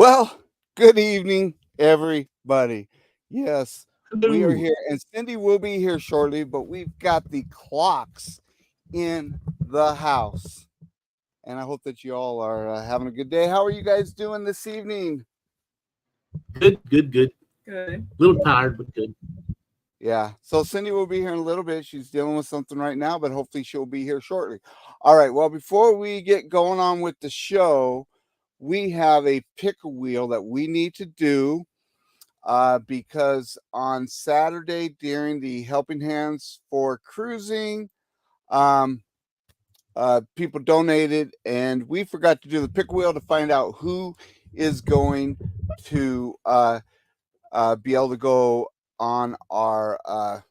Well, good evening, everybody. Yes, we are Hello. here, and Cindy will be here shortly, but we've got the clocks in the house. And I hope that you all are having a good day. How are you guys doing this evening? Good, good, good. Good. A little tired, but good. Yeah, so Cindy will be here in a little bit. She's dealing with something right now, but hopefully she'll be here shortly. All right, well, before we get going on with the show, we have a pick a wheel that we need to do because on Saturday during the Helping Hands for Cruising, um, people donated, and we forgot to do the pick wheel to find out who is going to be able to go on our on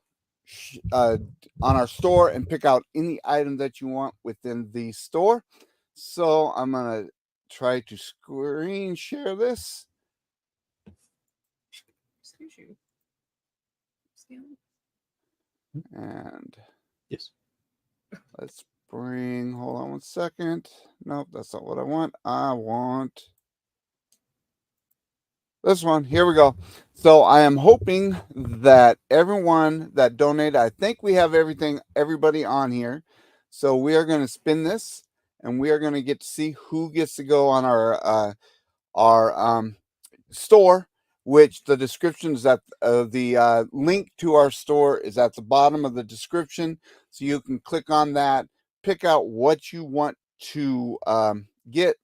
our store and pick out any item that you want within the store. So I'm gonna try to screen share this. Excuse you. And Yes. let's bring, hold on one second. Nope, that's not what I want. I want this one. Here we go. So I am hoping that everyone that donated, I think we have everybody on here. So we are going to spin this and we are going to get to see who gets to go on our store, which the description is at the link to our store is at the bottom of the description. So you can click on that, pick out what you want to get,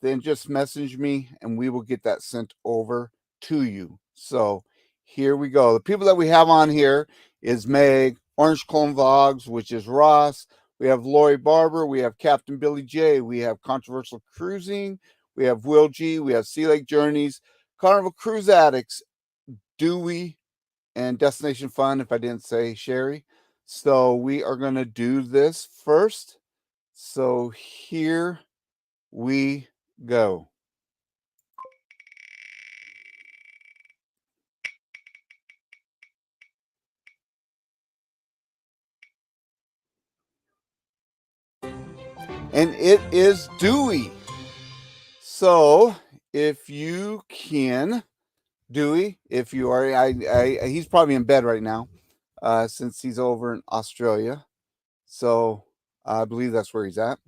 then just message me and we will get that sent over to you. So here we go. The people that we have on here is Meg, Orange Clone Vlogs, which is Ross. We have Lori Barber. We have Captain Billy J. We have Controversial Cruising. We have Will G. We have Sea Lake Journeys, Carnival Cruise Addicts, Dewey, and Destination Fun, if I didn't say Sherry. So we are going to do this first. So here we go. And it is Dewey. So if you can, Dewey, if you are, he's probably in bed right now, since he's over in Australia. So I believe that's where he's at.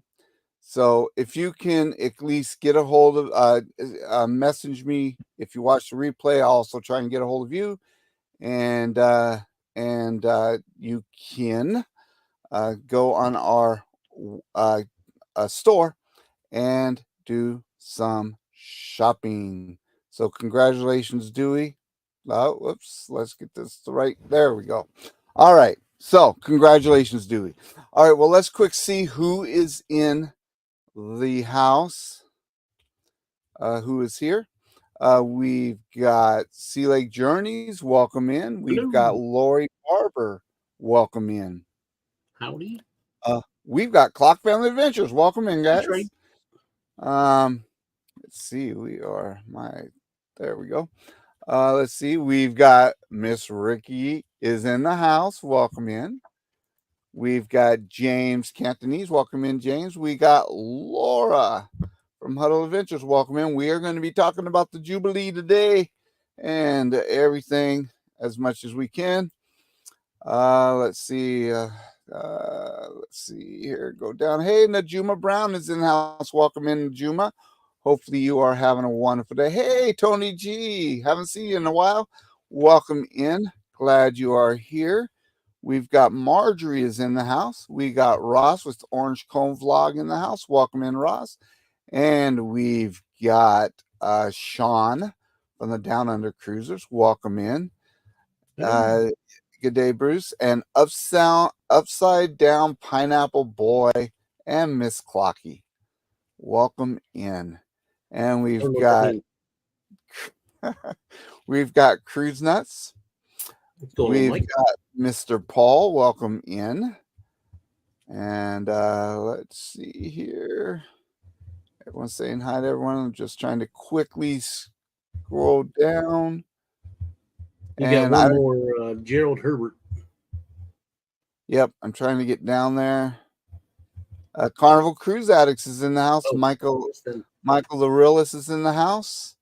So if you can at least get a hold of, message me if you watch the replay. I'll also try and get a hold of you, and you can go on our store and do some shopping. So congratulations, Dewey. Oh, whoops. Let's get this right. There we go. All right. So congratulations, Dewey. All right. Well, let's quick see who is in the house. Who is here? We've got Sea Lake Journeys. Welcome in. We've got Hello. Lori Barber. Welcome in. Howdy. We've got Klock Family Adventures. Welcome in, Hey, guys. Trey. Let's see. There we go. Let's see. We've got Miss Ricky is in the house. Welcome in. We've got James Cantonese. Welcome in, James. We got Laura from Huddle Adventures. Welcome in. We are going to be talking about the Jubilee today and everything as much as we can. Let's see. Let's see here. Go down. Hey, Najuma Brown is in the house. Welcome in, Najuma. Hopefully you are having a wonderful day. Hey, Tony G. Haven't seen you in a while. Welcome in. Glad you are here. We've got Marjorie is in the house. We got Ross with the Orange Cone Vlog in the house. Welcome in, Ross. And we've got Sean from the Down Under Cruisers. Welcome in. Good day, Bruce. And upside down pineapple boy and Miss Clocky. Welcome in. And I don't know what that we've got Cruise Nuts. What's going on, We've Mike? got Mr. Paul. Welcome in. And let's see here. Everyone's saying hi to everyone. I'm just trying to quickly scroll down. We got one more, Gerald Herbert. Yep, I'm trying to get down there. Carnival Cruise Addicts is in the house. Oh, Michael then Larillis is in the house.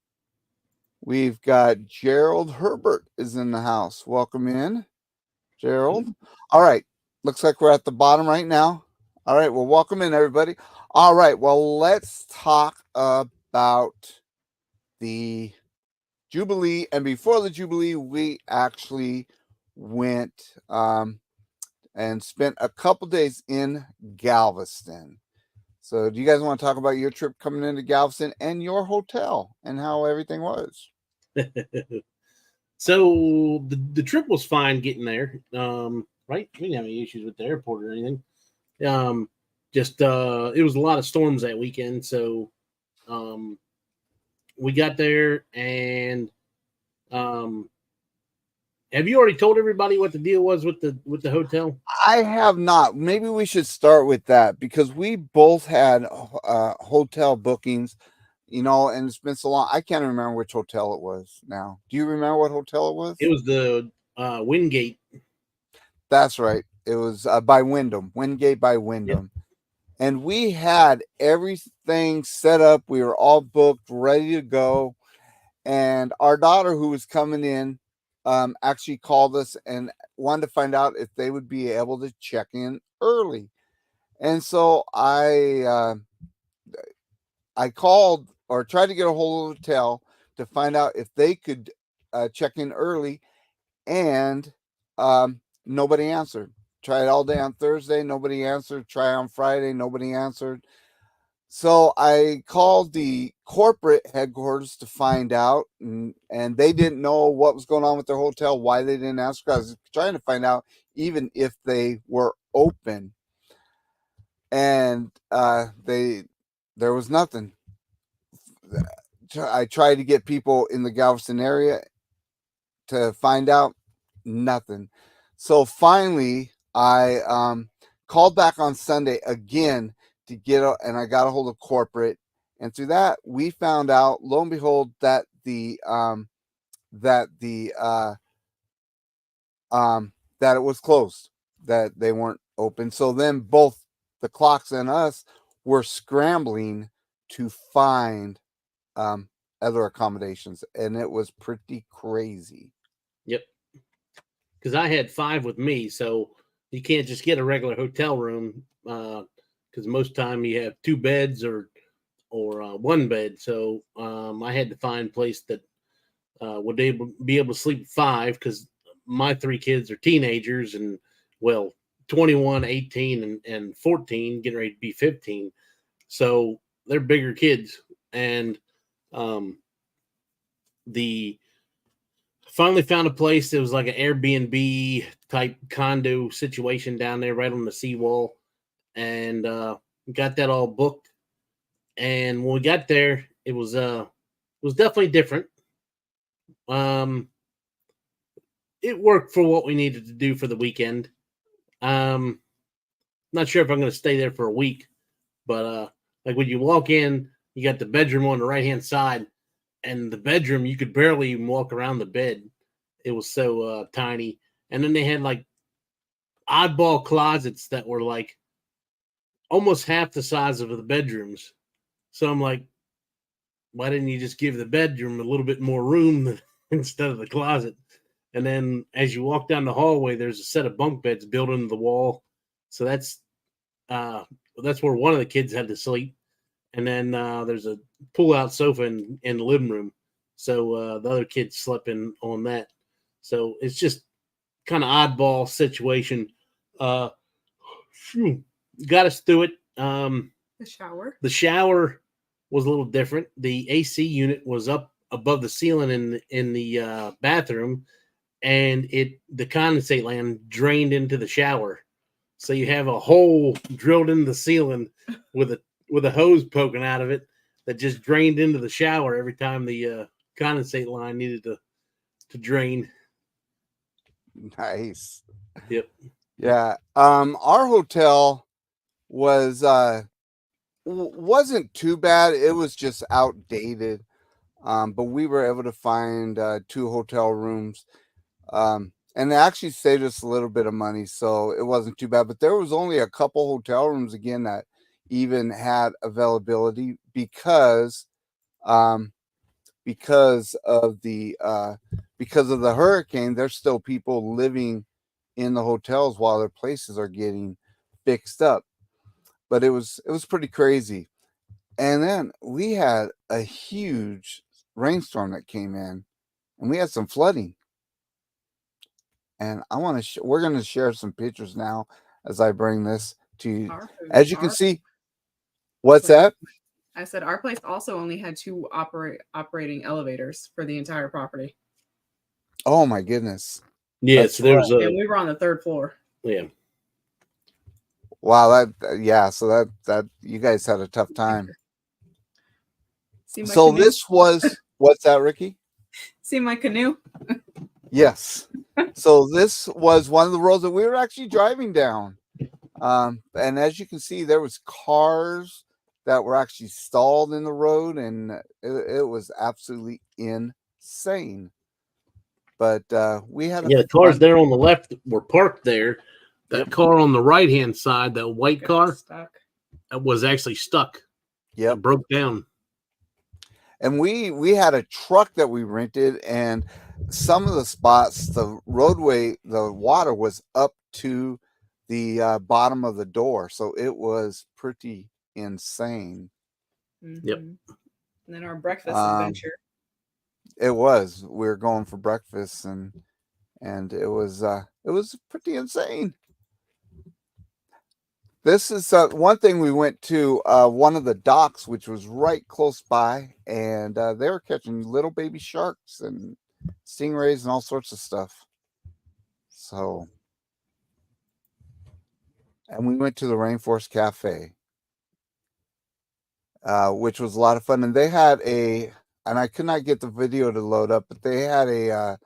We've got Gerald Herbert is in the house. Welcome in, Gerald. All right. Looks like we're at the bottom right now. All right. Well, welcome in, everybody. All right. Well, let's talk about the Jubilee. And before the Jubilee, we actually went and spent a couple days in Galveston. So, do you guys want to talk about your trip coming into Galveston and your hotel and how everything was? So the trip was fine getting there. Right? We didn't have any issues with the airport or anything. Just it was a lot of storms that weekend, so we got there and have you already told everybody what the deal was with the hotel? I have not. Maybe we should start with that because we both had hotel bookings, and it's been so long. I can't remember which hotel it was now. Do you remember what hotel it was? It was the Wingate. That's right. It was by Wyndham, Wingate by Wyndham. Yep. And we had everything set up. We were all booked, ready to go. And our daughter, who was coming in, actually called us and wanted to find out if they would be able to check in early. And so I called or tried to get a hold of the hotel to find out if they could check in early, and nobody answered. Tried all day on Thursday, nobody answered. Try on Friday, nobody answered. So I called the corporate headquarters to find out, and they didn't know what was going on with their hotel, why they didn't answer. I was trying to find out even if they were open, and there was nothing. I tried to get people in the Galveston area to find out, nothing. So finally, I called back on Sunday again to and I got a hold of corporate, and through that we found out, lo and behold, that that it was closed, that they weren't open. So then both the Klocks and us were scrambling to find other accommodations, and it was pretty crazy. Yep. Because I had 5 with me, so you can't just get a regular hotel room because most time you have 2 beds or 1 bed. So I had to find a place that would be able to sleep 5 because my 3 kids are teenagers and 21, 18, and 14, getting ready to be 15. So they're bigger kids, and the finally found a place that was like an Airbnb type condo situation down there right on the seawall, and got that all booked. And when we got there, it was definitely different. It worked for what we needed to do for the weekend. Not sure if I'm going to stay there for a week, but like when you walk in, you got the bedroom on the right hand side, and the bedroom you could barely even walk around the bed. It was so tiny. And then they had like oddball closets that were like almost half the size of the bedrooms. So I'm like, why didn't you just give the bedroom a little bit more room instead of the closet? And then as you walk down the hallway, there's a set of bunk beds built into the wall. So that's where one of the kids had to sleep. And then there's a pull-out sofa in the living room. So the other kids slept on that. So it's just kind of oddball situation. Got us through it. The shower was a little different. The AC unit was up above the ceiling in the bathroom, and the condensate line drained into the shower. So you have a hole drilled in the ceiling with a hose poking out of it that just drained into the shower every time the condensate line needed to drain. Nice. Yep. Yeah. Our hotel wasn't too bad. It was just outdated. But we were able to find 2 hotel rooms. And it actually saved us a little bit of money, so it wasn't too bad. But there was only a couple hotel rooms again that even had availability because because of the hurricane, there's still people living in the hotels while their places are getting fixed up. But it was pretty crazy. And then we had a huge rainstorm that came in, and we had some flooding. And I want to we're going to share some pictures now as I bring this to you. As you can see, what's that? I said our place also only had 2 operating elevators for the entire property. Oh my goodness. Yeah, so there was and we were on the 3rd floor. Yeah. Wow, so that you guys had a tough time. So canoe? This was what's that, Ricky? See my canoe? Yes. So this was one of the roads that we were actually driving down. And as you can see, there was cars that were actually stalled in the road, and it was absolutely insane. But we had the cars there on the left were parked there. That car on the right hand side, that white car, was actually stuck. Yeah, broke down. And we had a truck that we rented, and some of the spots, the roadway, the water was up to the bottom of the door, so it was pretty insane. Yep. And then our breakfast adventure. It was. We were going for breakfast, and it was pretty insane. This is one thing. We went to one of the docks, which was right close by, and they were catching little baby sharks and stingrays and all sorts of stuff. So, and we went to the Rainforest Cafe, which was a lot of fun. And they had and I could not get the video to load up, but they had a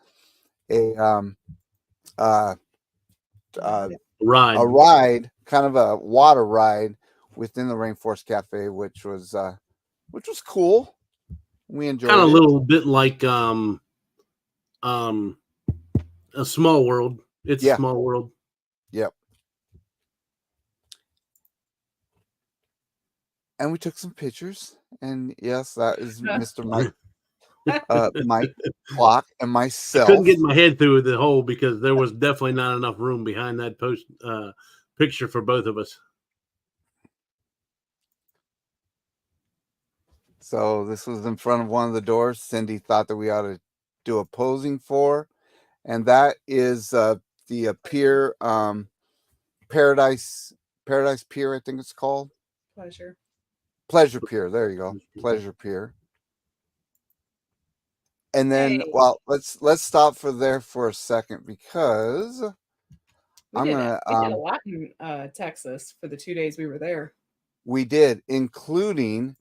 ride, kind of a water ride within the Rainforest Cafe, which was cool. We enjoyed it. Kind of a little bit like a Small World. It's a Small World. Yep. And we took some pictures, and yes, that is Mr. Mike, Mike Klock, and myself. I couldn't get my head through the hole because there was definitely not enough room behind that picture for both of us. So this was in front of one of the doors Cindy thought that we ought to do a posing for, and that is the pier, Paradise Pier, I think it's called. Pleasure Pier. There you go. Pleasure Pier. And then, well, let's stop there for a second, because we did a lot in Texas for the 2 days we were there. We did, including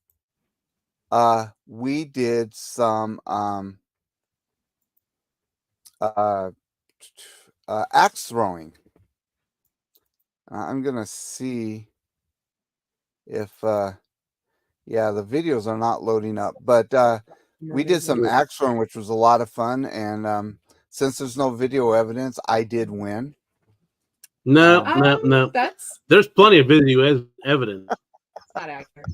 we did some axe throwing. I'm gonna see if the videos are not loading up, but we did some axe throwing, which was a lot of fun. And since there's no video evidence, I did win. No. There's plenty of video evidence. It's not accurate.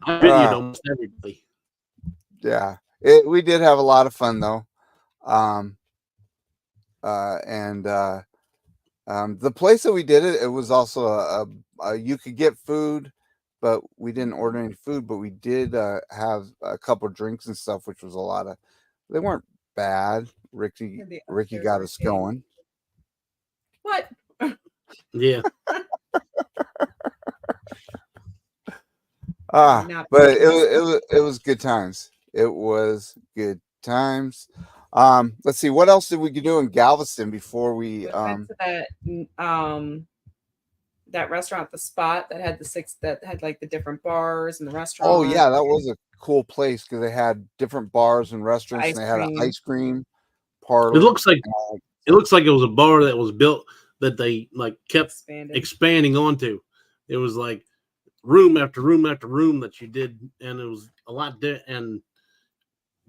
I videoed almost everybody. Yeah, we did have a lot of fun though. The place that we did it was also you could get food, but we didn't order any food, but we did have a couple of drinks and stuff, which was a lot of, they weren't bad. Ricky got us going. What? Yeah. But it was good times. It was good times. Let's see, what else did we do in Galveston before we went to that restaurant, The Spot, that had like the different bars and the restaurant. Oh yeah, that was a cool place because they had different bars and restaurants, and they had an ice cream parlor. It looks like it was a bar that was built that they like kept expanding onto. It was like room after room after room that you did, and it was a lot. And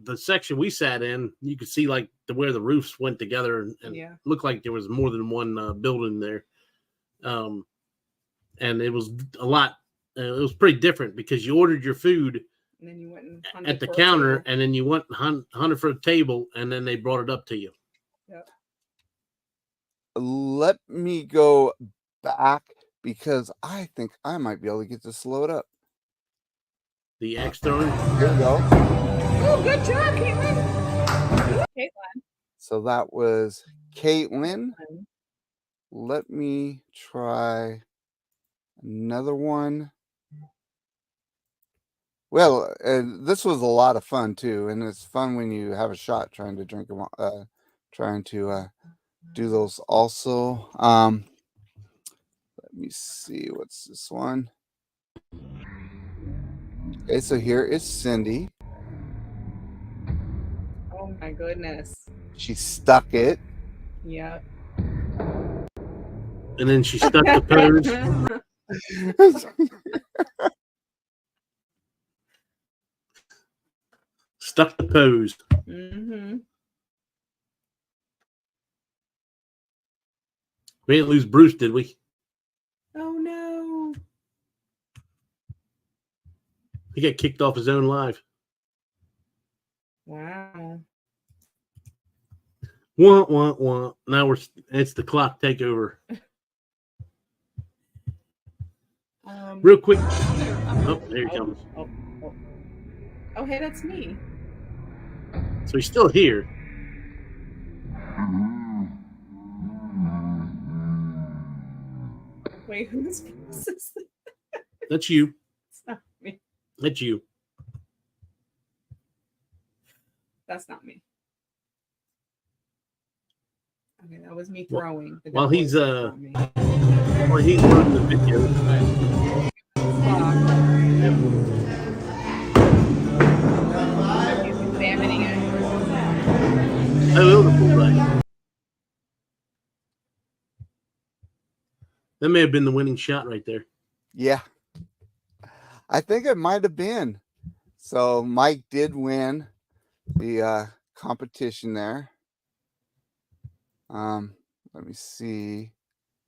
the section we sat in, you could see like where the roofs went together, and it looked like there was more than one building there. And it was a lot. It was pretty different because you ordered your food And then you went and hunted at the for a counter, table. and then you went and hunted for a table, and then they brought it up to you. Yep. Let me go back because I think I might be able to get this load up. The axe throwing. Here we go. Oh, good job, Caitlin. Caitlin. So that was Caitlin. Let me try another one. Well, this was a lot of fun too, and it's fun when you have a shot trying to drink them, trying to do those also. Let me see, what's this one? Okay, so here is Cindy. Oh my goodness. She stuck it. Yep. And then she stuck the pose. Stuck the pose. Mm-hmm. We didn't lose Bruce, did we? Oh no. He got kicked off his own live. Wow. Wah. Now it's the Klock takeover. Real quick. Oh, there he comes. Oh, hey, that's me. So he's still here. Wait, who's voice is this? That's you. It's not me. That's you. That's not me. Okay, that was me throwing. While he's not me. while he's running the video. He's examining it. Oh, the full right. That may have been the winning shot right there. Yeah, I think it might have been. So Mike did win the competition there. Let me see.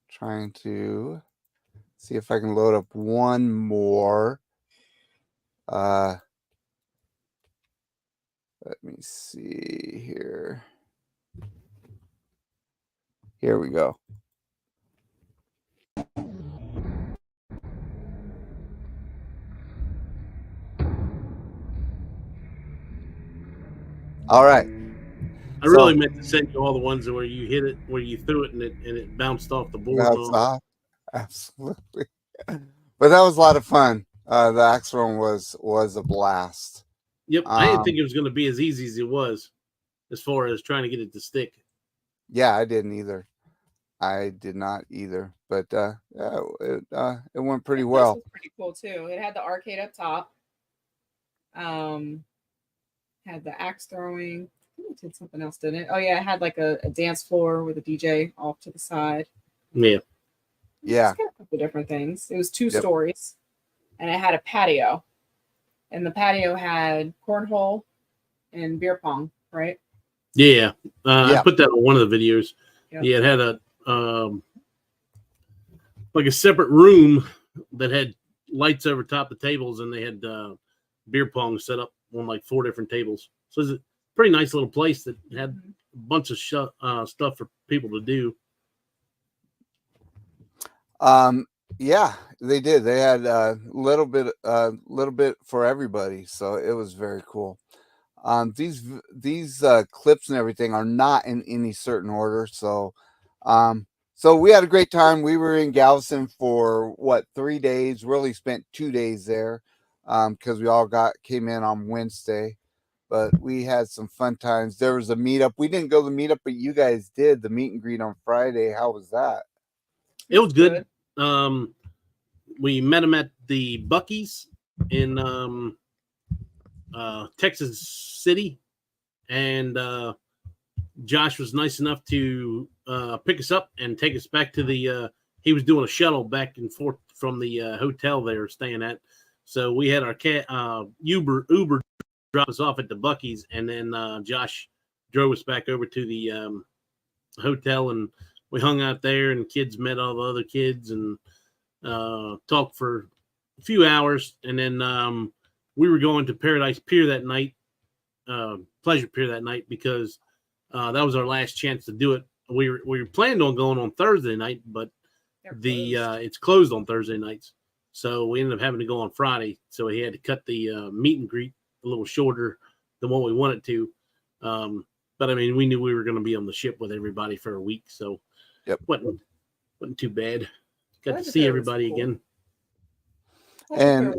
Trying to see if I can load up one more. Let me see here. Here we go. All right. I really meant to send you all the ones where you hit it, where you threw it and it bounced off the board. Absolutely. But that was a lot of fun. The axe run was a blast. Yep. I didn't think it was going to be as easy as it was as far as trying to get it to stick. Yeah, I didn't either. I did not either. But it went pretty well. This was pretty cool too. It had the arcade up top. Had the axe throwing. I think it did something else, didn't it? Oh yeah, it had like a dance floor with a DJ off to the side. Yeah. Yeah. It's got a couple different things. It was two stories, and it had a patio, and the patio had cornhole and beer pong, right? Yeah. I put that on one of the videos. Yep. Yeah, it had a like a separate room that had lights over top the tables, and they had beer pong set up on like 4 different tables. So it's a pretty nice little place that had a bunch of stuff for people to do. Yeah, they did. They had a little bit for everybody, so it was very cool. These clips and everything are not in any certain order, so so we had a great time. We were in Galveston for 3 days. Really spent 2 days there, because we all came in on Wednesday, but we had some fun times. There was a meetup. We didn't go to the meetup, but you guys did the meet and greet on Friday. How was that? It was good. We met them at the Buc-ee's in Texas City, and Josh was nice enough to pick us up and take us back to the he was doing a shuttle back and forth from the hotel they were staying at. So we had our Uber drop us off at the Buc-ee's, and then Josh drove us back over to the hotel, and we hung out there, and kids met all the other kids and talked for a few hours, and then we were going to Paradise Pier that night, Pleasure Pier that night, because that was our last chance to do it. We were planning on going on Thursday night, but it's closed on Thursday nights, so we ended up having to go on Friday. So we had to cut the meet and greet a little shorter than what we wanted to. But I mean, we knew we were going to be on the ship with everybody for a week, so wasn't too bad. Got to see everybody again. And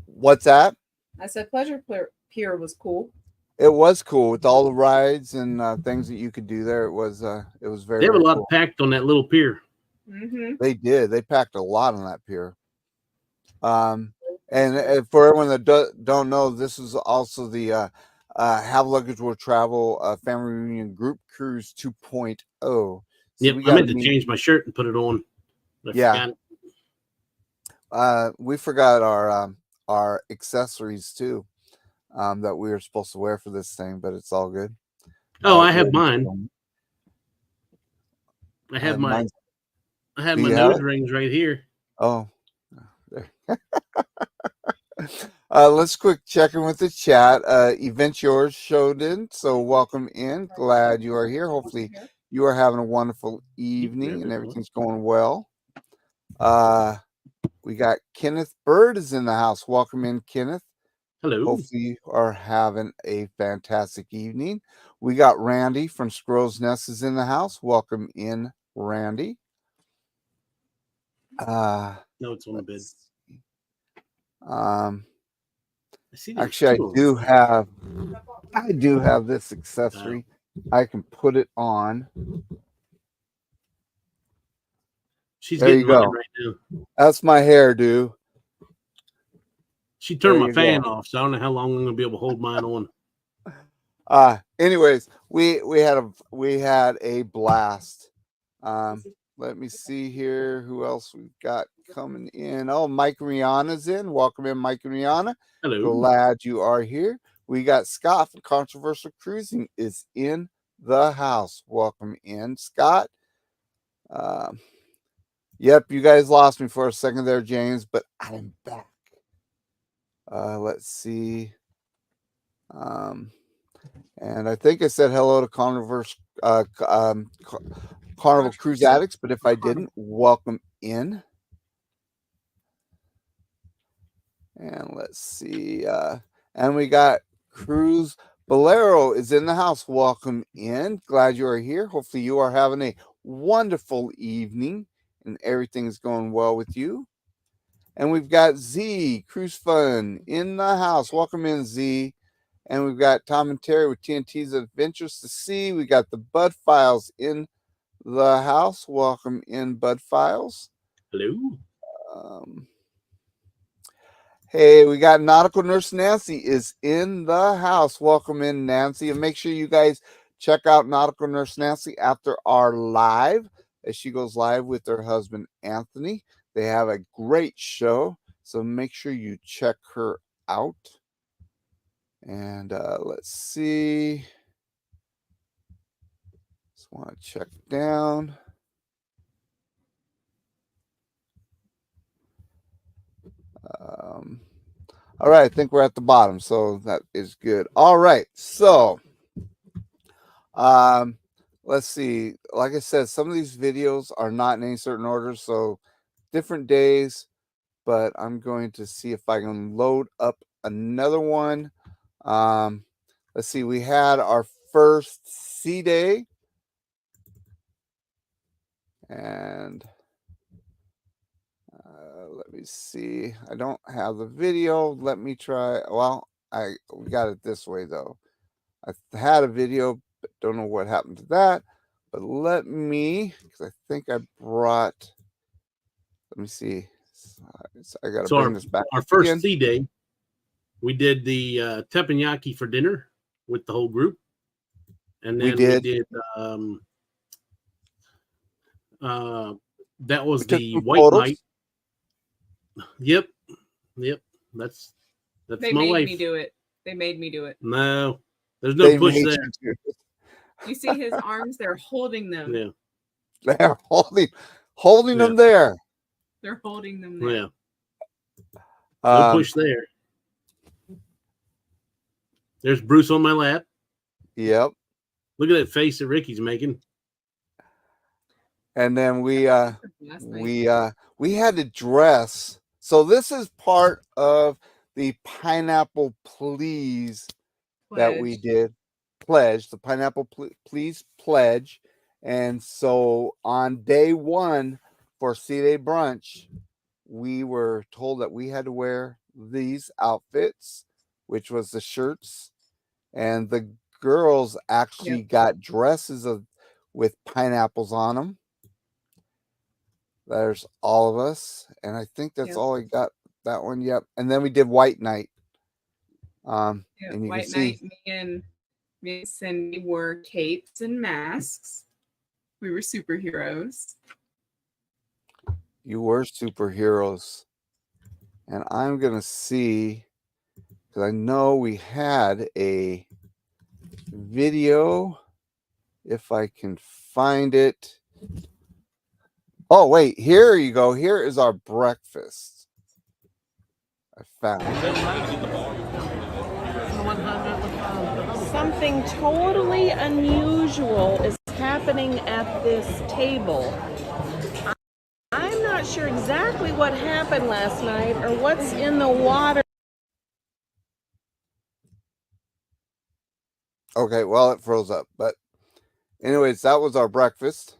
what's that? I said Pleasure Pier was cool. It was cool with all the rides and things that you could do there. It was very. They have a lot cool. packed on that little pier. Mm-hmm. They did. They packed a lot on that pier. And for everyone that don't know, this is also the Have Luggage Will Travel Family Reunion Group Cruise 2.0. So yep, I meant to change my shirt and put it on. We forgot our accessories too, that we were supposed to wear for this thing, but it's all good. Oh, I have mine. I have my nose rings right here. Oh. Let's quick check in with the chat. Event Yours showed in, so welcome in. Glad you are here. Hopefully you are having a wonderful evening and everything's going well. We got Kenneth Bird is in the house. Welcome in, Kenneth. Hello. Hopefully you are having a fantastic evening. We got Randy from Squirrel's Nest is in the house. Welcome in, Randy. No, it's on the bed. Actually, I do have this accessory. I can put it on. She's there getting you go. Right now. That's my hairdo. She turned my fan off, so I don't know how long I'm gonna be able to hold mine on. Anyways, we had a blast. Let me see here who else we've got coming in. Oh, Mike and Rihanna's in. Welcome in, Mike and Rihanna. Hello. Glad you are here. We got Scott from Controversial Cruising is in the house. Welcome in, Scott. Yep, you guys lost me for a second there, James, but I'm back. Let's see. And I think I said hello to Carnival Cruise Addicts, but if I didn't, welcome in. And let's see. And we got Cruz Bolero is in the house. Welcome in. Glad you are here. Hopefully you are having a wonderful evening and everything is going well with you. And we've got Z Cruise Fun in the house. Welcome in, Z. And we've got Tom and Terry with TNT's Adventures to See. We got the Bud Files in the house. Welcome in, Bud Files. Hello. Hey, we got Nautical Nurse Nancy is in the house. Welcome in, Nancy. And make sure you guys check out Nautical Nurse Nancy after our live, as she goes live with her husband, Anthony. They have a great show, so make sure you check her out. And let's see. Just want to check down. All right, I think we're at the bottom, so that is good. All right, so let's see. Like I said, some of these videos are not in any certain order, so different days, but I'm going to see if I can load up another one. Let's see. We had our first sea day, and let me see. I don't have the video. Let me try. Well, we got it this way though. I had a video, but don't know what happened to that. But let me, because I think I brought. Let me see. I got to bring this back. Our first sea day, we did the teppanyaki for dinner with the whole group, and then we did that was the white photos. night. Yep. That's they my made wife. Me do it. They made me do it. No, there's no push there. You see his arms? They're holding them. Yeah, they're holding them there. They're holding them there. Yeah. No push there. There's Bruce on my lap. Yep. Look at that face that Ricky's making. And then we Last night. we had to dress. So this is part of the Pineapple Please that we Pledge. did. Pledge, the Pineapple Please pledge. And so on day one for C-Day brunch, we were told that we had to wear these outfits, which was the shirts, and the girls actually got dresses with pineapples on them. There's all of us, and I think that's all I got. That one, yep. And then we did White Night. And you White can see Night, me and Cindy wore capes and masks. We were superheroes. you were superheroes, and I'm gonna see because I know we had a video. If I can find it. Oh, wait, here you go. Here is our breakfast. I found it. Something totally unusual is happening at this table. I'm not sure exactly what happened last night or what's in the water. Okay, well, it froze up. But anyways, that was our breakfast.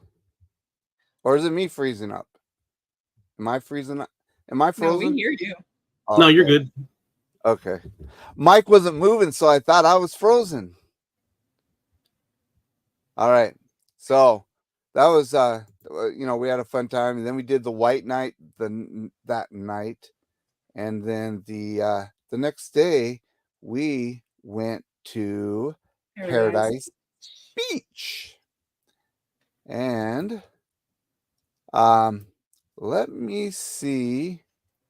Or is it me freezing up? Am I freezing up? Am I frozen? No, we hear you. Okay. No, you're good. Okay. Mike wasn't moving, so I thought I was frozen. All right. So that was we had a fun time, and then we did the White Night that night, and then the next day we went to Paradise Beach. And let me see.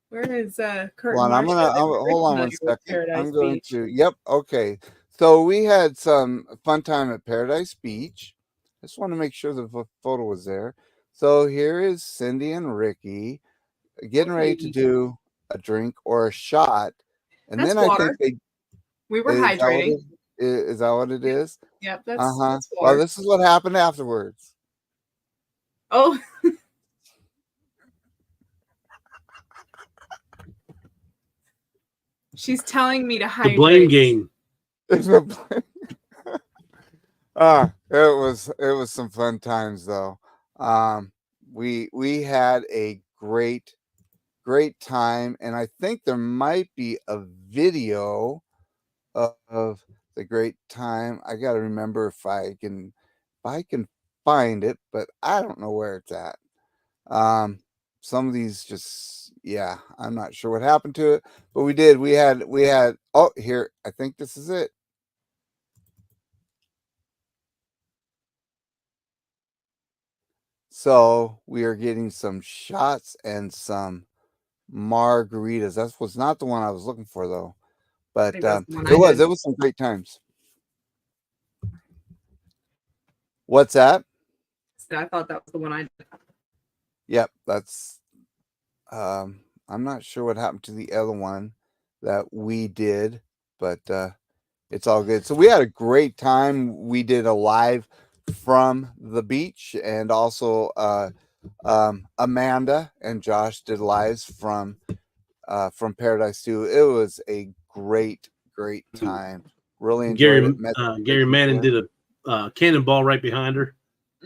Where is Kurt? Well, I'm gonna hold on one second. I'm going to. Yep. Okay. So we had some fun time at Paradise Beach. I just want to make sure the photo was there. So here is Cindy and Ricky getting ready to do a drink or a shot, and That's then water. I think we were hydrating. Is that what it is? Yep, that's Well, water. this is what happened afterwards. Oh. She's telling me to hydrate. The blame game. It was some fun times though. We had a great time, and I think there might be a video of the great time. I got to remember if I can find it, but I don't know where it's at. Some of these just, I'm not sure what happened to it, but we did. We had, oh, here, I think this is it. So we are getting some shots and some margaritas. That was not the one I was looking for though, but it was some great times. What's that? I thought that was the one I did. Yep, that's I'm not sure what happened to the other one that we did, but it's all good. So we had a great time. We did a live from the beach, and also Amanda and Josh did lives from Paradise too. It was a great time. Really enjoyed it. Gary Manning did a cannonball right behind her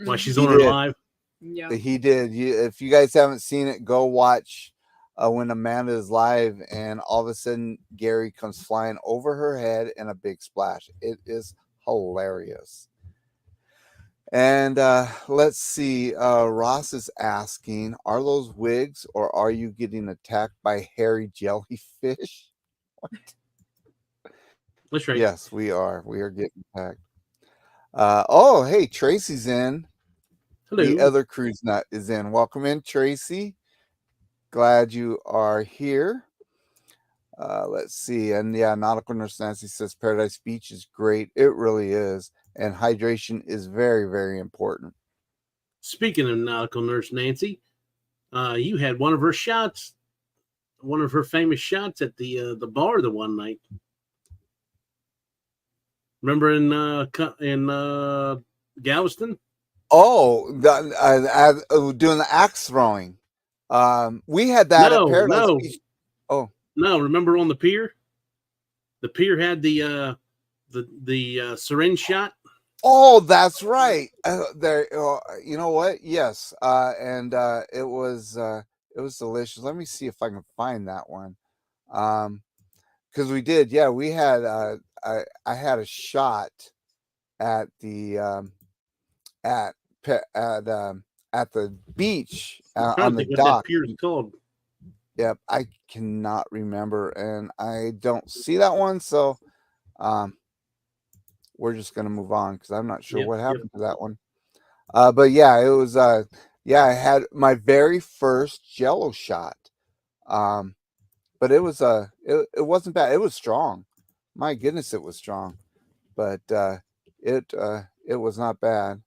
while she's on her live. Yeah, he did. If you guys haven't seen it, go watch when Amanda is live, and all of a sudden Gary comes flying over her head in a big splash. It is hilarious. And let's see. Ross is asking, are those wigs, or are you getting attacked by hairy jellyfish? What? That's right. Yes, we are. We are getting attacked. Oh, hey, Tracy's in. Hello. The other cruise nut is in. Welcome in, Tracy. Glad you are here. Let's see. And Nautical Nurse Nancy says Paradise Beach is great. It really is. And hydration is very, very important. Speaking of Nautical Nurse Nancy, you had one of her shots, one of her famous shots at the bar the one night. Remember in Galveston? Oh, doing the axe throwing. We had that at Paradise Beach. Oh, no! Remember on the pier? The pier had the syringe shot. oh, that's right. There, you know what? Yes, and it was delicious. Let me see if I can find that one. Because we did, yeah, we had. I had a shot at the at at the beach on the What that dock. pier is called. Yep, I cannot remember, and I don't see that one, so we're just gonna move on because I'm not sure what happened to that one. But yeah, it was yeah, I had my very first Jello shot. But it was it wasn't bad. It was strong. My goodness, it was strong. But it was not bad.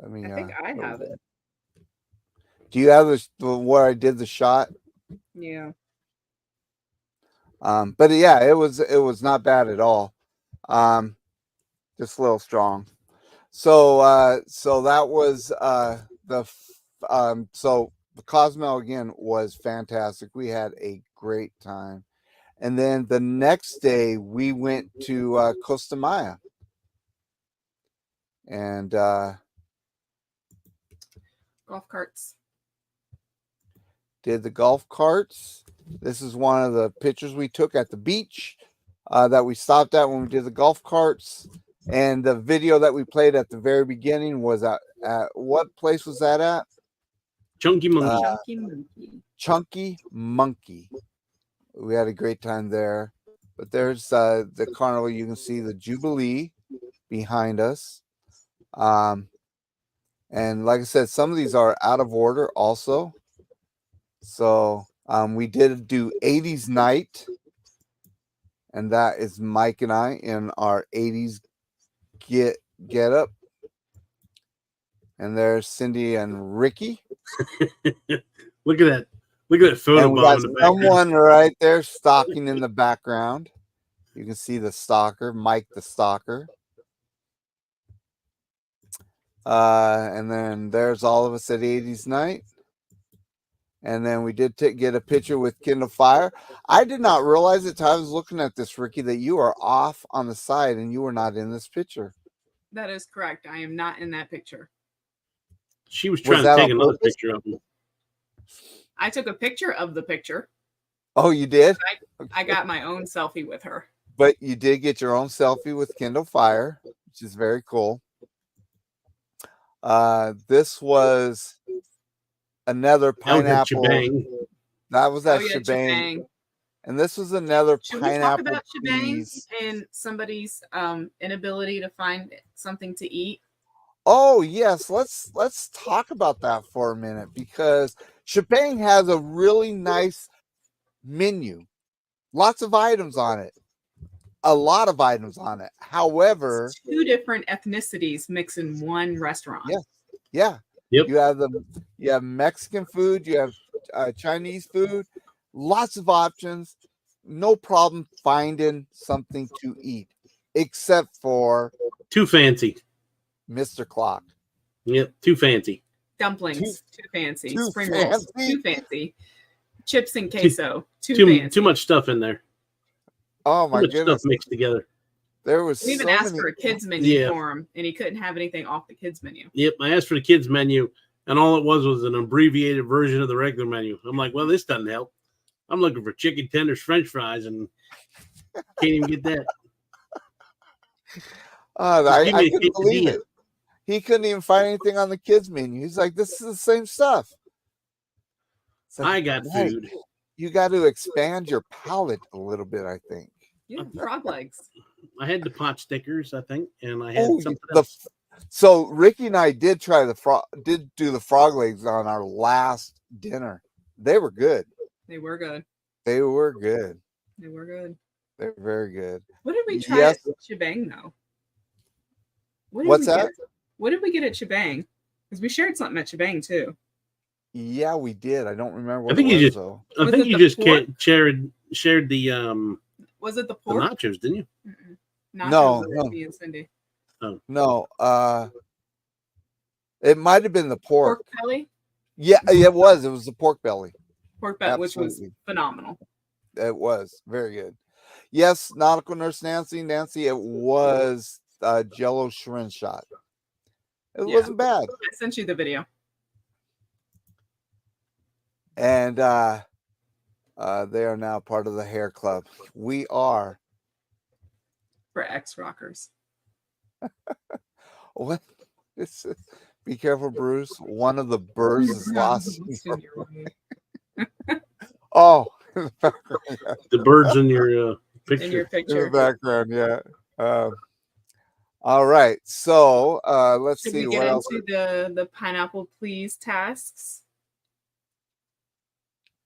I mean, I think I have it. Do you have where I did the shot? Yeah. But yeah, it was not bad at all. Just a little strong. So so that was so the Cozumel again was fantastic. We had a great time. And then the next day we went to Costa Maya. And Golf carts. Did the golf carts. This is one of the pictures we took at the beach that we stopped at when we did the golf carts. And the video that we played at the very beginning was at what place was that at? Chunky Monkey. Chunky Monkey. Chunky Monkey. We had a great time there. But there's the carnival. You can see the Jubilee behind us. And like I said, some of these are out of order also. So we did do 80s night. And that is Mike and I in our 80s get up. And there's Cindy and Ricky. Look at that. Look at that photo. And we got someone right there stalking in the background. You can see the stalker, Mike the stalker. And then there's all of us at 80s night. And then we did get a picture with Kindle Fire. I did not realize it. I was looking at this, Ricky, that you are off on the side and you were not in this picture. That is correct. I am not in that picture. She was trying to take another picture of me. I took a picture of the picture. Oh, you did? I got my own selfie with her. But you did get your own selfie with Kindle Fire, which is very cool. This was another pineapple. That was that shebang. And this was another pineapple. Should we talk about shebang and somebody's inability to find something to eat? Oh yes, let's talk about that for a minute, because shebang has a really nice menu, lots of items on it, a lot of items on it. However, it's 2 different ethnicities mixed in one restaurant. Yeah. Yep. You have Mexican food, you have Chinese food, lots of options. No problem finding something to eat, except for too fancy. Mr. Klock. Yep, too fancy. Dumplings, too fancy. Too Spring fancy. rolls, too fancy. Chips and queso, too fancy. Too much stuff in there. Oh my goodness! Stuff mixed together. There was. We even asked for a kids menu for him, and he couldn't have anything off the kids menu. Yep, I asked for the kids menu, and all it was an abbreviated version of the regular menu. I'm like, well, this doesn't help. I'm looking for chicken tenders, French fries, and can't even get that. I couldn't believe it. He couldn't even find anything on the kids menu. He's like, this is the same stuff. Like, I got food. You got to expand your palate a little bit, I think. Yeah, frog legs. I had the pot stickers, I think, and I had something else. So Ricky and I did try did do the frog legs on our last dinner. They were good. They were good. They were good. They were good. They're very good. What did we try at Shebang though? What's that? What did we get at Shebang? Because we shared something at Shebang too. Yeah, we did. I don't remember what I think it you was, just. though. I think you just shared the Was it the pork? the nachos, didn't you? Mm-mm. No, Nachos no. with me and Cindy. No, it might have been the pork. Pork belly. Yeah, it was. It was the pork belly. Pork belly, which was Absolutely. phenomenal. It was very good. Yes, nautical nurse Nancy. It was Jello shrimp shot. It Yeah. wasn't bad. I sent you the video. And they are now part of the hair club. We are. For ex-rockers. What? Be careful, Bruce. One of the birds is lost. Oh, The birds in your picture. In your in the picture. background, yeah. All right, so let's Should see we what get else. into the pineapple please tasks?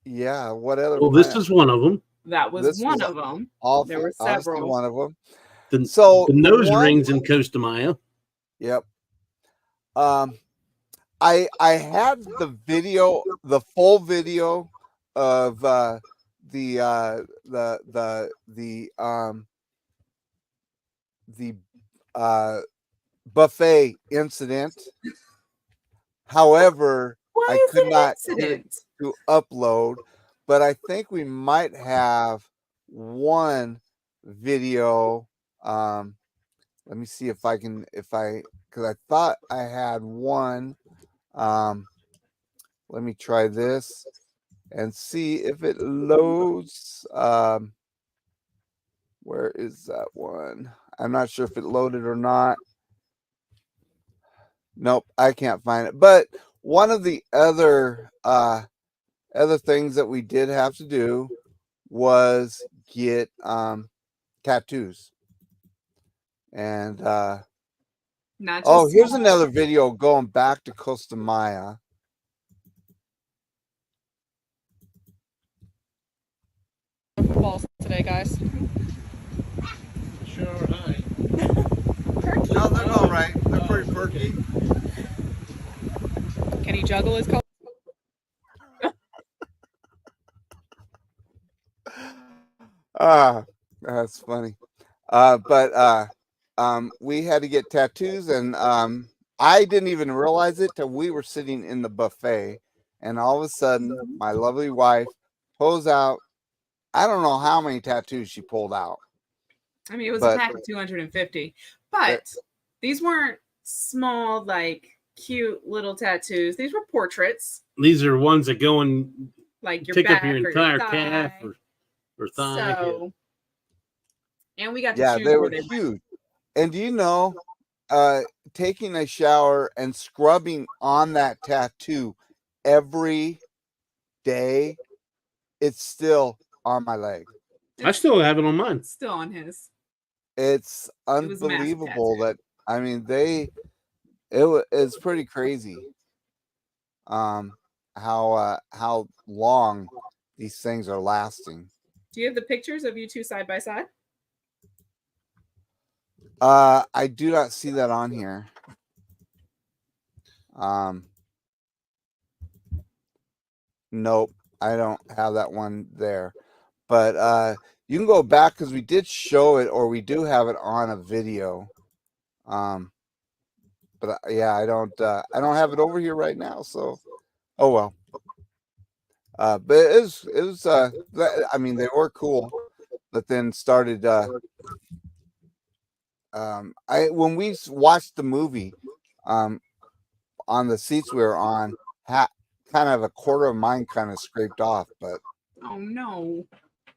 Yeah, what other? Well, this is one of them. That was This one was of them. All There were honestly, several. one of them. The, So the nose one- rings in Costa Maya. Yep. I had the video, the full video of the buffet incident. However, Why I is could it an not get it incident? to upload, but I think we might have one video. Let me see if I can, because I thought I had one. Let me try this and see if it loads. Where is that one? I'm not sure if it loaded or not. Nope, I can't find it. But one of the other things that we did have to do was get tattoos. And Not just oh, here's small. another video going back to Costa Maya. Balls today, guys. Sure, hi. No, they're all right. They're pretty perky. Can he juggle his color? That's funny. But we had to get tattoos, and I didn't even realize it till we were sitting in the buffet, and all of a sudden, my lovely wife pulls out. I don't know how many tattoos she pulled out. I mean, it was But- a pack of 250, but these weren't small, like cute little tattoos. These were portraits, These are ones that go and like your pick back up your or entire thigh. calf or thigh. So, and we got to Yeah, choose they where were they went. huge. And do you know, taking a shower and scrubbing on that tattoo every day, it's still on my leg. I still have it on mine. It's still on his. It's It was a massive unbelievable tattoo. that, I mean, it's pretty crazy. How long these things are lasting. Do you have the pictures of you two side by side? I do not see that on here. Nope, I don't have that one there. But you can go back because we did show it, or we do have it on a video. But yeah, I don't have it over here right now. So, oh well. But it was I mean, they were cool, but then started. When we watched the movie, on the seats we were on, kind of a quarter of mine kind of scraped off, but Oh no.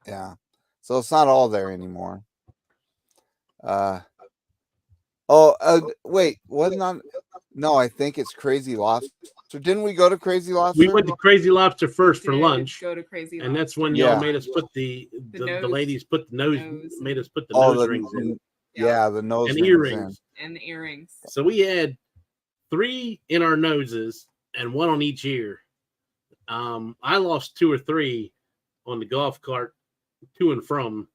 yeah, so it's not all there anymore. Wait, wasn't on? No, I think it's Crazy Lobster. So didn't we go to Crazy Lobster? We went to Crazy Lobster first for Did lunch, Go to Crazy. and that's when Yeah. y'all made us put the nose- ladies put the nose, nose. made us put the Oh, nose rings in yeah, the nose and rings earrings. and the earrings. So we had 3 in our noses and 1 on each ear. I lost 2 or 3 on the golf cart to and from.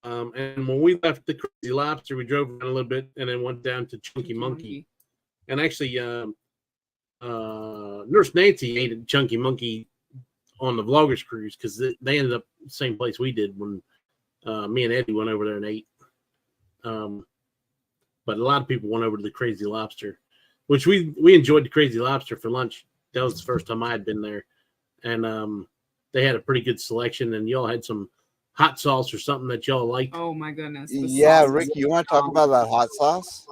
And when we left the Crazy Lobster, we drove around a little bit and then went down to Chunky Monkey. And actually, Nurse Nancy ate a Chunky Monkey on the Vloggers cruise because they ended up the same place we did when me and Eddie went over there and ate. But a lot of people went over to the Crazy Lobster, which we enjoyed the Crazy Lobster for lunch. That was the first time I had been there, and they had a pretty good selection. And y'all had some hot sauce or something that y'all liked. Oh my goodness. The Yeah, sauce was Ricky, you want to talk about that hot sauce?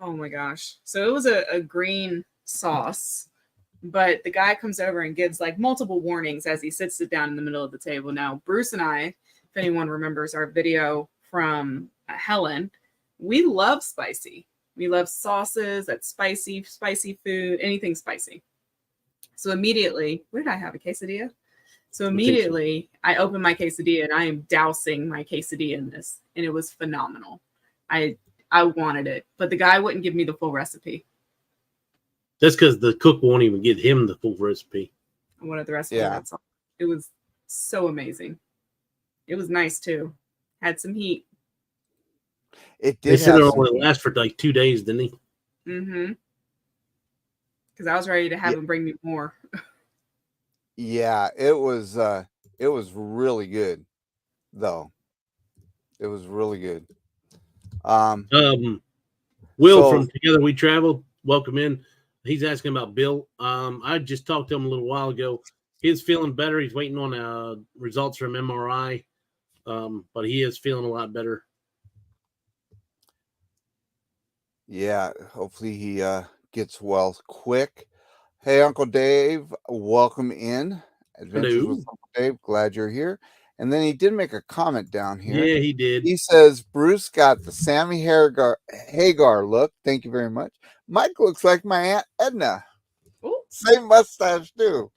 Oh my gosh. So it was a green sauce, but the guy comes over and gives like multiple warnings as he sits it down in the middle of the table. Now, Bruce and I, if anyone remembers our video from Helen, we love spicy. We love sauces, that's spicy food, anything spicy. So immediately, where did I have a quesadilla? So immediately I open my quesadilla and I am dousing my quesadilla in this, and it was phenomenal. I wanted it, but the guy wouldn't give me the full recipe. That's because the cook won't even give him the full recipe. I wanted the recipe. Yeah. That's all. It was so amazing. It was nice too. Had some heat. It They did said have it some only heat. last for like 2 days, didn't he? Mm-hmm. Because I was ready to have him bring me more. Yeah, it was really good, though. It was really good. Will So- from Together We Traveled, welcome in. He's asking about Bill. I just talked to him a little while ago. He's feeling better. He's waiting on results from MRI, but he is feeling a lot better. Yeah, hopefully he gets well quick. Hey, Uncle Dave, welcome in. Adventures with Uncle Dave. Glad you're here. And then he did make a comment down here. Yeah, he did. He says Bruce got the Sammy Hagar look. Thank you very much. Mike looks like my Aunt Edna. Ooh. Same mustache too.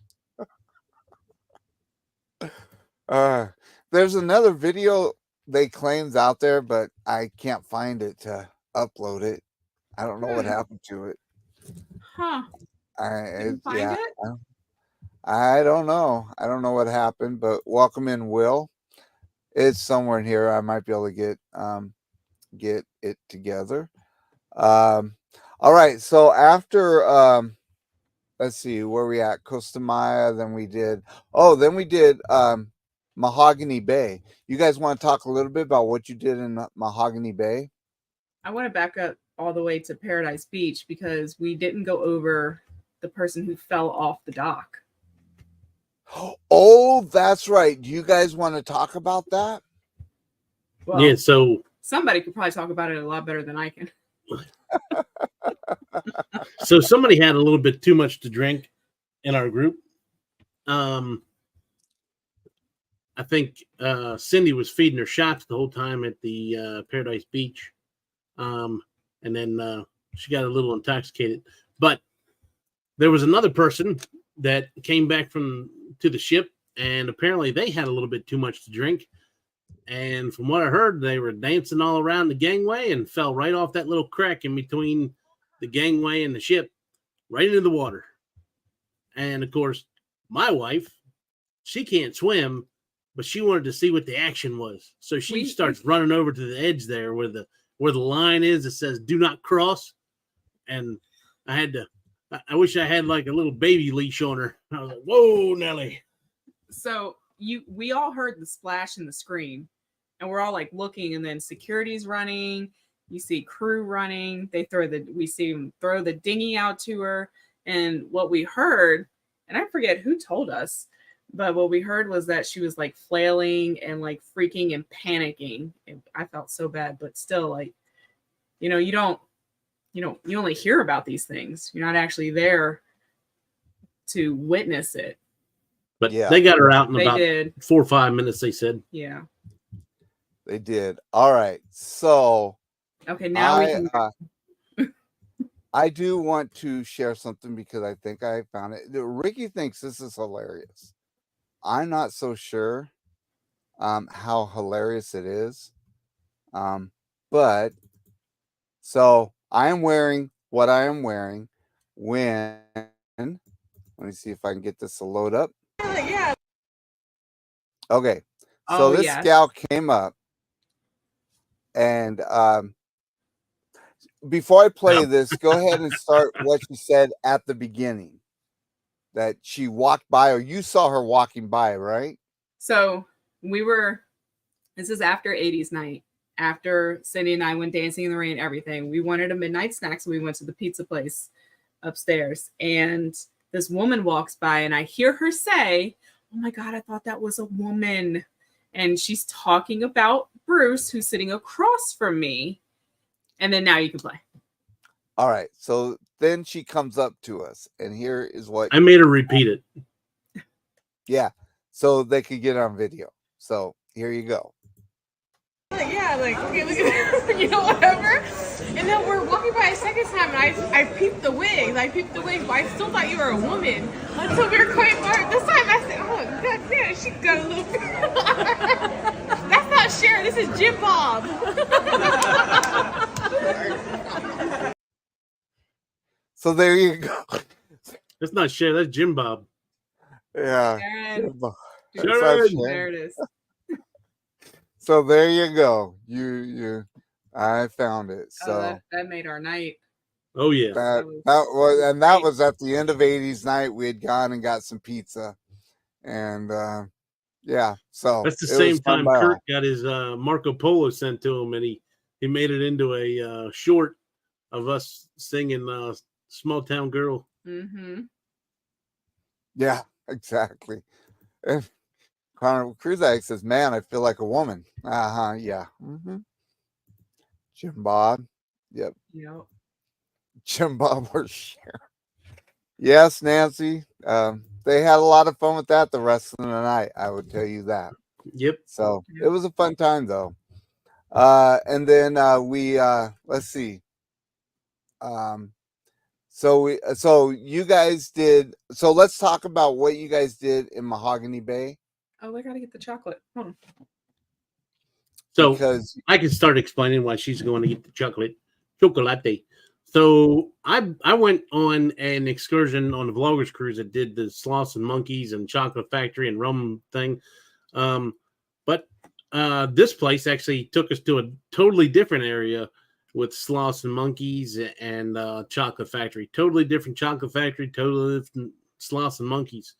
There's another video they claims out there, but I can't find it to upload it. I don't know what happened to it. Huh. Didn't find it? I don't know. I don't know what happened, but welcome in, Will. It's somewhere in here. I might be able to get it together. All right. So after let's see where we at, Costa Maya. Then we did Mahogany Bay. You guys want to talk a little bit about what you did in Mahogany Bay? I want to back up all the way to Paradise Beach because we didn't go over the person who fell off the dock. Oh, that's right. Do you guys want to talk about that? Well, Yeah, so somebody could probably talk about it a lot better than I can. so somebody had a little bit too much to drink in our group. I think Cindy was feeding her shots the whole time at the Paradise Beach. And then she got a little intoxicated. But there was another person that came back to the ship, and apparently they had a little bit too much to drink. And from what I heard, they were dancing all around the gangway and fell right off that little crack in between the gangway and the ship, right into the water. And of course, my wife, she can't swim, but she wanted to see what the action was. So she starts running over to the edge there where the line is that says "Do not cross." And I wish I had like a little baby leash on her. I was like, "Whoa, Nelly!" So we all heard the splash and the scream, and we're all like looking, and then security's running. You see crew running. We see them throw the dinghy out to her, and what we heard, and I forget who told us, but what we heard was that she was like flailing and like freaking and panicking. And I felt so bad, but still, like, you only hear about these things. You're not actually there to witness it. But they got her out in They about did. 4 or 5 minutes, they said. Yeah. They did. All right. So okay, now we can. I do want to share something because I think I found it. Ricky thinks this is hilarious. I'm not so sure how hilarious it is. But so I am wearing what I am wearing when, let me see if I can get this to load up. Yeah. Okay. So this yes. gal came up, and before I play this, go ahead and start what she said at the beginning. That she walked by, or you saw her walking by, right? So this is after 80s night, after Cindy and I went dancing in the rain and everything, we wanted a midnight snack, so we went to the pizza place upstairs. And this woman walks by, and I hear her say, "Oh my God, I thought that was a woman." And she's talking about Bruce, who's sitting across from me. And then now you can play. All right. So then she comes up to us, and here is what I made her repeat it. Yeah. So they could get on video. So here you go. Yeah, like, okay, look at this, whatever. And then we're walking by a second time, and I peeped the wig. But I still thought you were a woman. Until we were coming forward. This time I said, oh, God damn, she got a little bit. That's not Sharon, this is Jim Bob. So there you go. That's not Cher, that's Jim Bob. Yeah. Sharon. Sharon. There it is. So there you go. I found it. So that made our night. Oh yeah. that was at the end of 80s night. We had gone and got some pizza. And yeah, so That's the it same was fun time by Kurt all. got his Marco Polo sent to him, and he made it into a short of us singing Small Town Girl. Mm-hmm. Yeah, exactly. And Connor Kruzak says, "Man, I feel like a woman." Yeah. Mm-hmm. Jim Bob. Yep. Yep. Jim Bob or Sharon. Yes, Nancy. They had a lot of fun with that the rest of the night. I would tell you that. Yep. So it was a fun time though. And then we let's see. So you guys did. So let's talk about what you guys did in Mahogany Bay. Oh, I gotta get the chocolate. Hold on. So Because I can start explaining why she's going to get the chocolate. So I went on an excursion on the Vloggers cruise that did the Sloths and Monkeys and Chocolate Factory and rum thing. But this place actually took us to a totally different area with Sloths and Monkeys and Chocolate Factory. Totally different Chocolate Factory, totally different Sloths and Monkeys.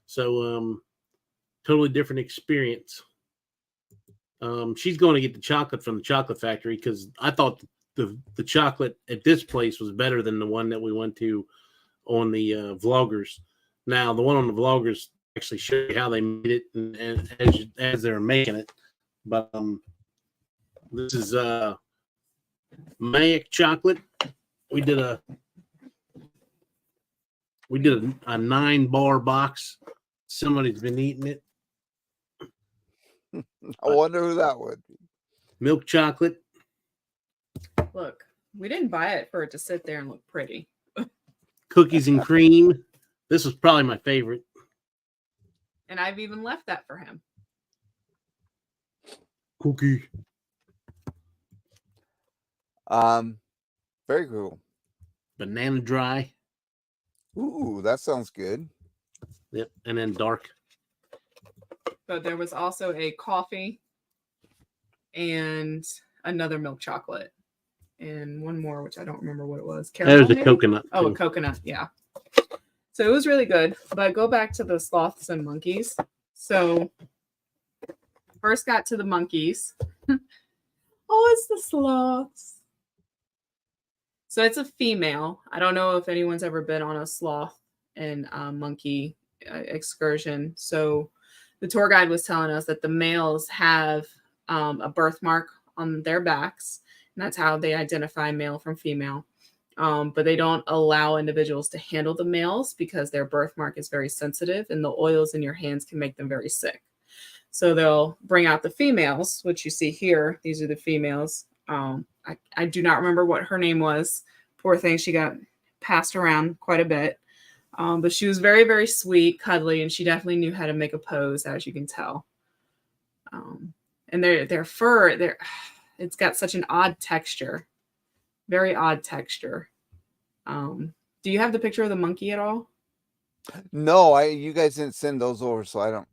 So totally different experience. She's going to get the chocolate from the Chocolate Factory because I thought the chocolate at this place was better than the one that we went to on the Vloggers. Now, the one on the Vloggers actually show you how they made it and as they're making it. But this is Mayak chocolate. We did a 9-bar box. Somebody's been eating it. I wonder who that would be. Milk chocolate. Look, we didn't buy it for it to sit there and look pretty. Cookies and cream. This was probably my favorite. And I've even left that for him. Cookie. Very cool. Banana dry. Ooh, that sounds good. Yep. And then dark. But there was also a coffee and another milk chocolate. And one more, which I don't remember what it was. There's a Maybe? coconut. Oh, too. a coconut, yeah. So it was really good. But go back to the Sloths and Monkeys. So first got to the monkeys. Oh, it's the sloths. So it's a female. I don't know if anyone's ever been on a sloth and monkey excursion. So the tour guide was telling us that the males have a birthmark on their backs. And that's how they identify male from female. But they don't allow individuals to handle the males because their birthmark is very sensitive and the oils in your hands can make them very sick. So they'll bring out the females, which you see here. These are the females. I do not remember what her name was. Poor thing, she got passed around quite a bit. But she was very, very sweet, cuddly, and she definitely knew how to make a pose, as you can tell. And their fur, it's got such an odd texture. Very odd texture. Do you have the picture of the monkey at all? No, you guys didn't send those over, so I don't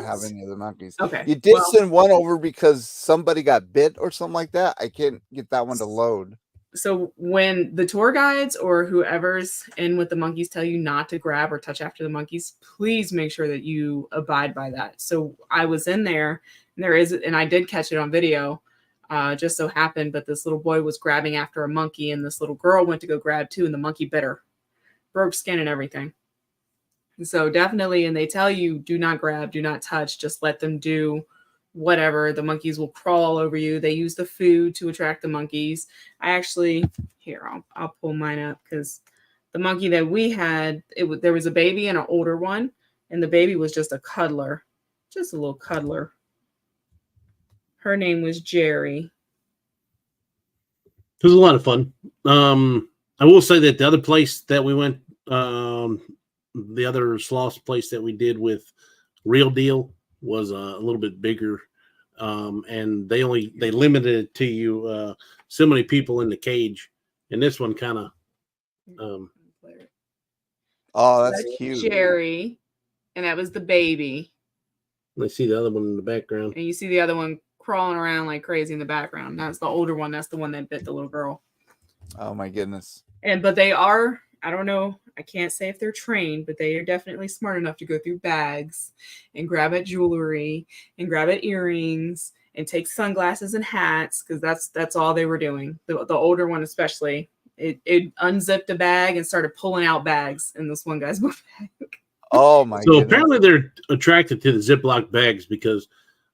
have What? any of the monkeys. Okay. You did well, send one over because somebody got bit or something like that. I can't get that one to load. So when the tour guides or whoever's in with the monkeys tell you not to grab or touch after the monkeys, please make sure that you abide by that. So I was in there, and and I did catch it on video. Just so happened, but this little boy was grabbing after a monkey, and this little girl went to go grab too, and the monkey bit her, broke skin and everything. So definitely, and they tell you, do not grab, do not touch, just let them do whatever. The monkeys will crawl all over you. They use the food to attract the monkeys. I actually, here, I'll pull mine up, because the monkey that we had, there was a baby and an older one, and the baby was just a cuddler, just a little cuddler. Her name was Jerry. It was a lot of fun. I will say that the other place that we went, the other sloth place that we did with Real Deal was a little bit bigger, and they limited it to you so many people in the cage, and this one kind of. Oh, that's cute. Jerry, and that was the baby. I see the other one in the background, and you see the other one crawling around like crazy in the background. That's the older one. That's the one that bit the little girl. Oh my goodness. But they are, I don't know, I can't say if they're trained, but they are definitely smart enough to go through bags and grab at jewelry and grab at earrings and take sunglasses and hats, because that's all they were doing. The older one especially, it unzipped a bag and started pulling out bags in this one guy's book bag. Oh my so goodness. apparently they're attracted to the Ziploc bags, because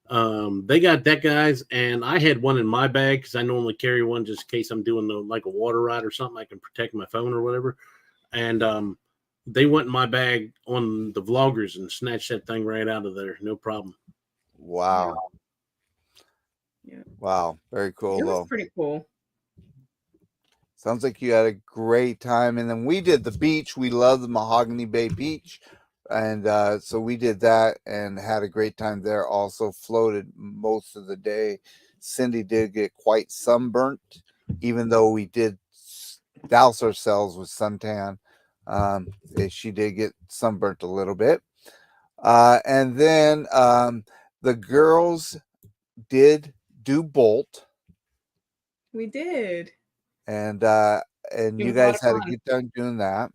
they got that guys, and I had one in my bag because I normally carry one just in case I'm doing like a water ride or something. I can protect my phone or whatever. And they went in my bag on the vloggers and snatched that thing right out of there, no problem. Wow. Yeah. Wow. Very cool. It was though. pretty cool. Sounds like you had a great time. And then we did the beach. We love the Mahogany Bay Beach. And so we did that and had a great time there. Also floated most of the day. Cindy did get quite sunburnt, even though we did douse ourselves with suntan. She did get sunburnt a little bit. And then the girls did do Bolt. We did. And It you was a lot guys of had a fun. good time doing that.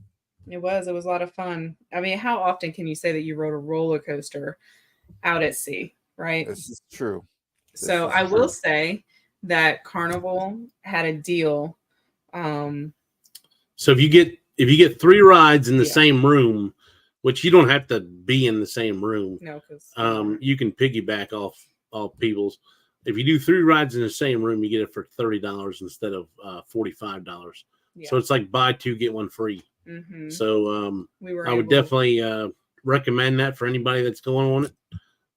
It was a lot of fun. I mean, how often can you say that you rode a roller coaster out at sea, right? This is true. So I will say that Carnival had a deal. So if you get 3 rides in the same room, which you don't have to be in the same room, No, because you can piggyback off people's. If you do 3 rides in the same room, you get it for $30 instead of $45. So it's like buy 2 get 1 free. Mm-hmm. So we I would definitely recommend that for anybody that's going on it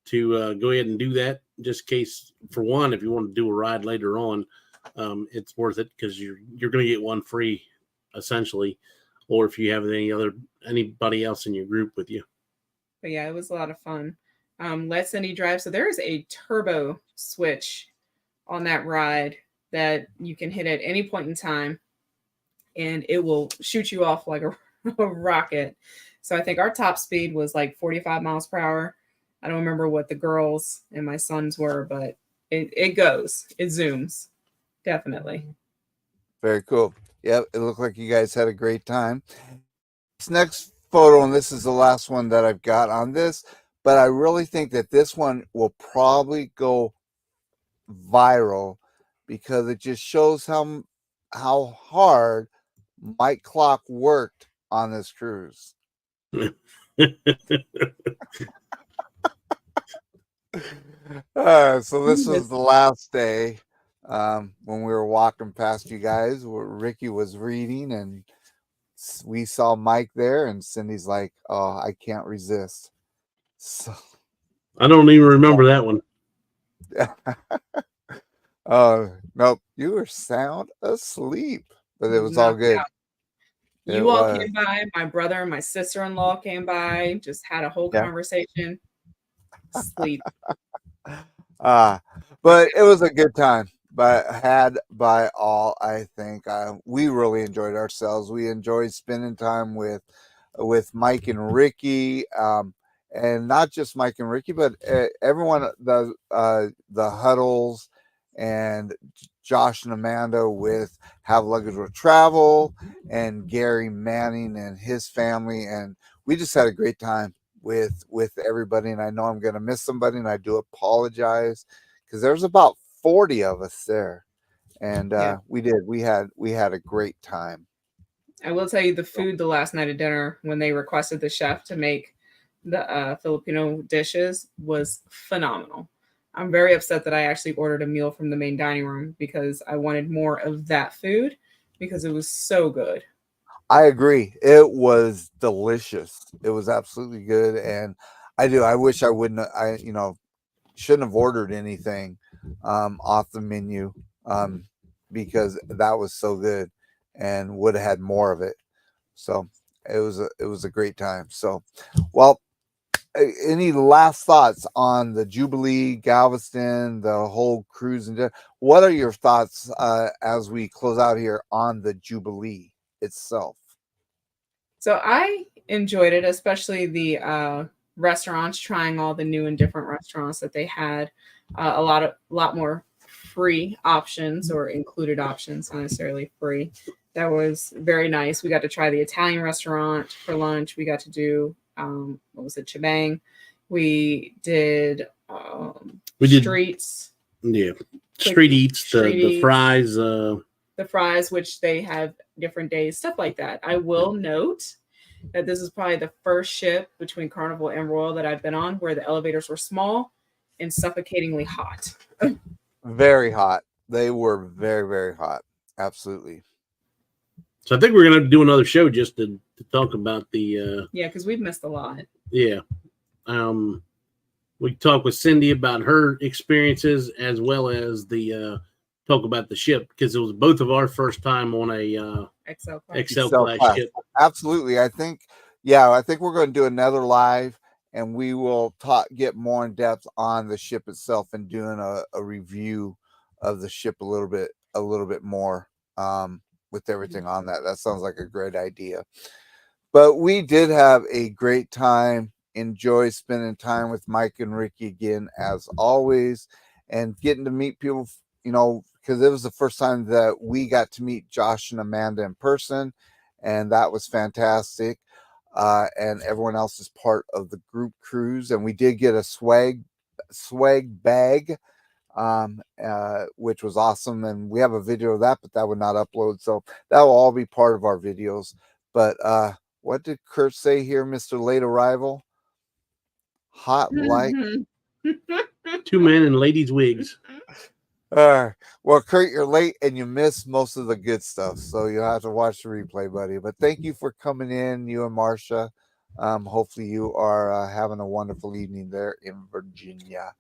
to go ahead and do that. Just in case, for one, if you want to do a ride later on, it's worth it because you're going to get 1 free essentially, or if you have anybody else in your group with you. But yeah, it was a lot of fun. Let Cindy drive. So there is a turbo switch on that ride that you can hit at any point in time, and it will shoot you off like a rocket. So I think our top speed was like 45 miles per hour. I don't remember what the girls and my sons were, but it zooms. Definitely. Very cool. Yep, it looked like you guys had a great time. This next photo, and this is the last one that I've got on this, but I really think that this one will probably go viral because it just shows how hard Mike Klock worked on this cruise. So this was the last day when we were walking past you guys where Ricky was reading, and we saw Mike there, and Cindy's like, oh, I can't resist. So I don't even remember that one. Oh, nope, you were sound asleep, but it was all good. You all came by, my brother and my sister-in-law came by, just had a whole conversation. Sleep. But it was a good time, but had by all, I think we really enjoyed ourselves. We enjoyed spending time with Mike and Ricky, and not just Mike and Ricky, but everyone, the Huddles and Josh and Amanda with Have Luggage Will Travel, and Gary Manning and his family, and we just had a great time with everybody. And I know I'm going to miss somebody, and I do apologize because there's about 40 of us there, and Yeah. we did. We had a great time. I will tell you the food the last night of dinner when they requested the chef to make the Filipino dishes was phenomenal. I'm very upset that I actually ordered a meal from the main dining room because I wanted more of that food because it was so good. I agree. It was delicious. It was absolutely good, and I wish I wouldn't. Shouldn't have ordered anything off the menu because that was so good, and would have had more of it. So it was a great time. So, well, any last thoughts on the Jubilee, Galveston, the whole cruise, and what are your thoughts as we close out here on the Jubilee itself? So I enjoyed it, especially the restaurants, trying all the new and different restaurants that they had. A lot more free options or included options, not necessarily free. That was very nice. We got to try the Italian restaurant for lunch. We got to do what was it, Chibang. We did streets. Yeah, street eats, the fries. The fries, which they have different days, stuff like that. I will note that this is probably the first ship between Carnival and Royal that I've been on where the elevators were small and suffocatingly hot. Very hot. They were very, very hot. Absolutely. So I think we're gonna do another show just to talk about the. Yeah, because we've missed a lot. Yeah. We talked with Cindy about her experiences as well as the talk about the ship because it was both of our first time on a XL class ship. Absolutely. I think we're going to do another live, and we will get more in depth on the ship itself and doing a review of the ship a little bit more with everything on that. That sounds like a great idea. But we did have a great time. Enjoy spending time with Mike and Ricky again, as always, and getting to meet people, because it was the first time that we got to meet Josh and Amanda in person, and that was fantastic. And everyone else is part of the group cruise, and we did get a swag bag, which was awesome, and we have a video of that, but that would not upload, so that will all be part of our videos. But what did Kurt say here, Mr. Late Arrival? Hot like 2 men in ladies' wigs. well, Kurt, you're late and you missed most of the good stuff, so you'll have to watch the replay, buddy. But thank you for coming in, you and Marcia. Hopefully you are having a wonderful evening there in Virginia.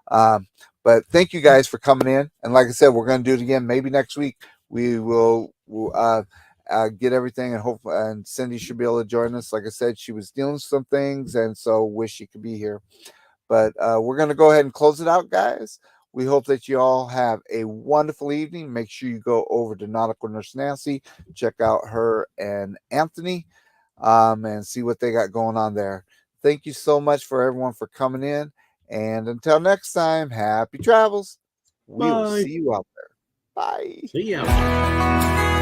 But thank you guys for coming in, and like I said, we're going to do it again maybe next week. We will get everything, and Cindy should be able to join us. Like I said, she was dealing with some things, and so wish she could be here. But we're going to go ahead and close it out, guys. We hope that you all have a wonderful evening. Make sure you go over to Nautical Nurse Nancy, check out her and Anthony, and see what they got going on there. Thank you so much for everyone for coming in. And until next time, happy travels. We'll see you out there. Bye. See ya.